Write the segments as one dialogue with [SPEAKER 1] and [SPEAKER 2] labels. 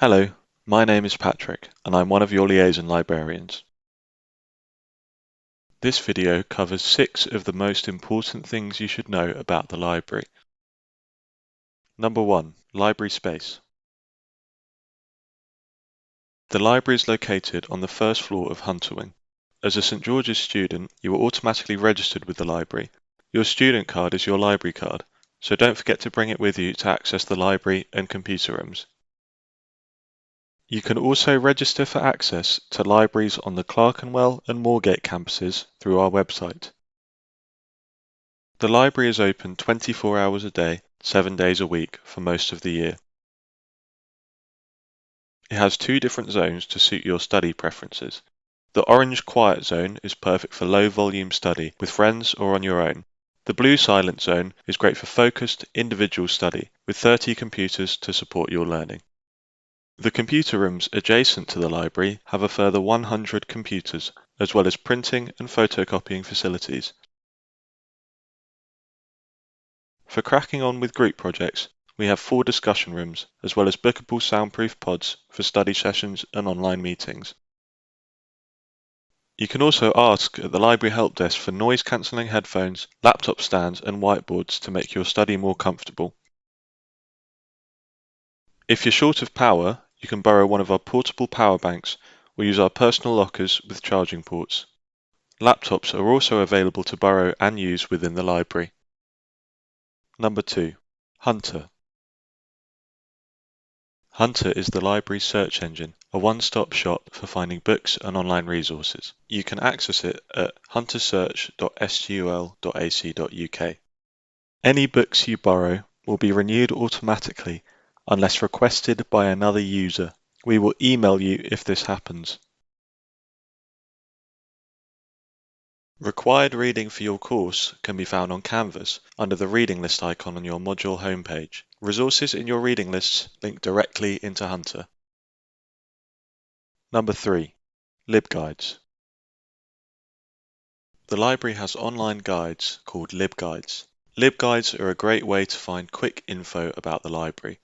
[SPEAKER 1] Hello, my name is Patrick, and I'm one of your liaison librarians. This video covers 6 of the most important things you should know about the library. Number 1. Library space. The library is located on the first floor of Hunter Wing. As a St George's student, you are automatically registered with the library. Your student card is your library card, so don't forget to bring it with you to access the library and computer rooms. You can also register for access to libraries on the Clerkenwell and Moorgate campuses through our website. The library is open 24 hours a day, 7 days a week for most of the year. It has 2 different zones to suit your study preferences. The orange quiet zone is perfect for low volume study with friends or on your own. The blue silent zone is great for focused, individual study with 30 computers to support your learning. The computer rooms adjacent to the library have a further 100 computers, as well as printing and photocopying facilities. For cracking on with group projects, we have 4 discussion rooms, as well as bookable soundproof pods for study sessions and online meetings. You can also ask at the library help desk for noise-cancelling headphones, laptop stands and whiteboards to make your study more comfortable. If you're short of power, you can borrow one of our portable power banks or use our personal lockers with charging ports. Laptops are also available to borrow and use within the library. Number 2. Hunter. Hunter is the library's search engine, a one-stop shop for finding books and online resources. You can access it at huntersearch.stul.ac.uk. Any books you borrow will be renewed automatically unless requested by another user. We will email you if this happens. Required reading for your course can be found on Canvas under the reading list icon on your module homepage. Resources in your reading lists link directly into Hunter. Number 3. LibGuides. The library has online guides called LibGuides. LibGuides are a great way to find quick info about the library.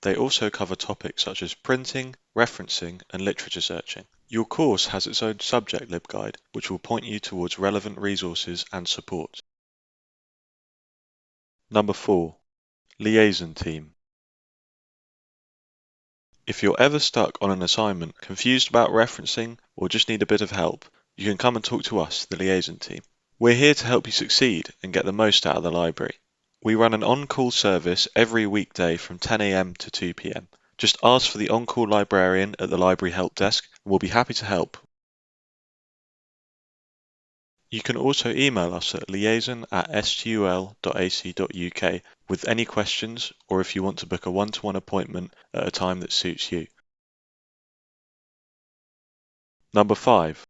[SPEAKER 1] They also cover topics such as printing, referencing, and literature searching. Your course has its own subject LibGuide, which will point you towards relevant resources and support. Number 4. Liaison Team. If you're ever stuck on an assignment, confused about referencing, or just need a bit of help, you can come and talk to us, the Liaison Team. We're here to help you succeed and get the most out of the library. We run an on-call service every weekday from 10 a.m. to 2 p.m. Just ask for the on-call librarian at the library help desk and we'll be happy to help. You can also email us at liaison@stul.ac.uk with any questions or if you want to book a one-to-one appointment at a time that suits you. Number 5.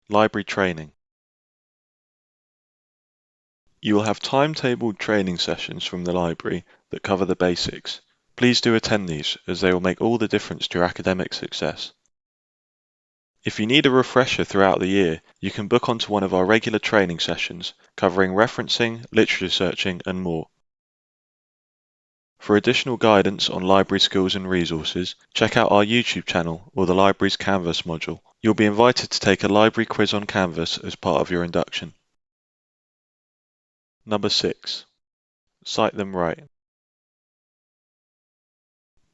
[SPEAKER 1] Library Training. You will have timetabled training sessions from the library that cover the basics. Please do attend these as they will make all the difference to your academic success. If you need a refresher throughout the year, you can book onto one of our regular training sessions covering referencing, literature searching and more. For additional guidance on library skills and resources, check out our YouTube channel or the library's Canvas module. You'll be invited to take a library quiz on Canvas as part of your induction. Number 6. Cite Them Right.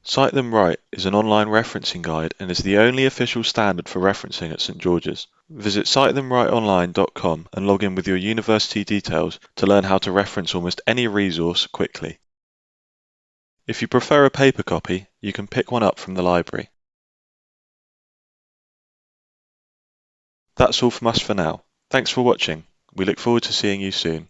[SPEAKER 1] Cite Them Right is an online referencing guide and is the only official standard for referencing at St George's. Visit citethemrightonline.com and log in with your university details to learn how to reference almost any resource quickly. If you prefer a paper copy, you can pick one up from the library. That's all from us for now. Thanks for watching. We look forward to seeing you soon.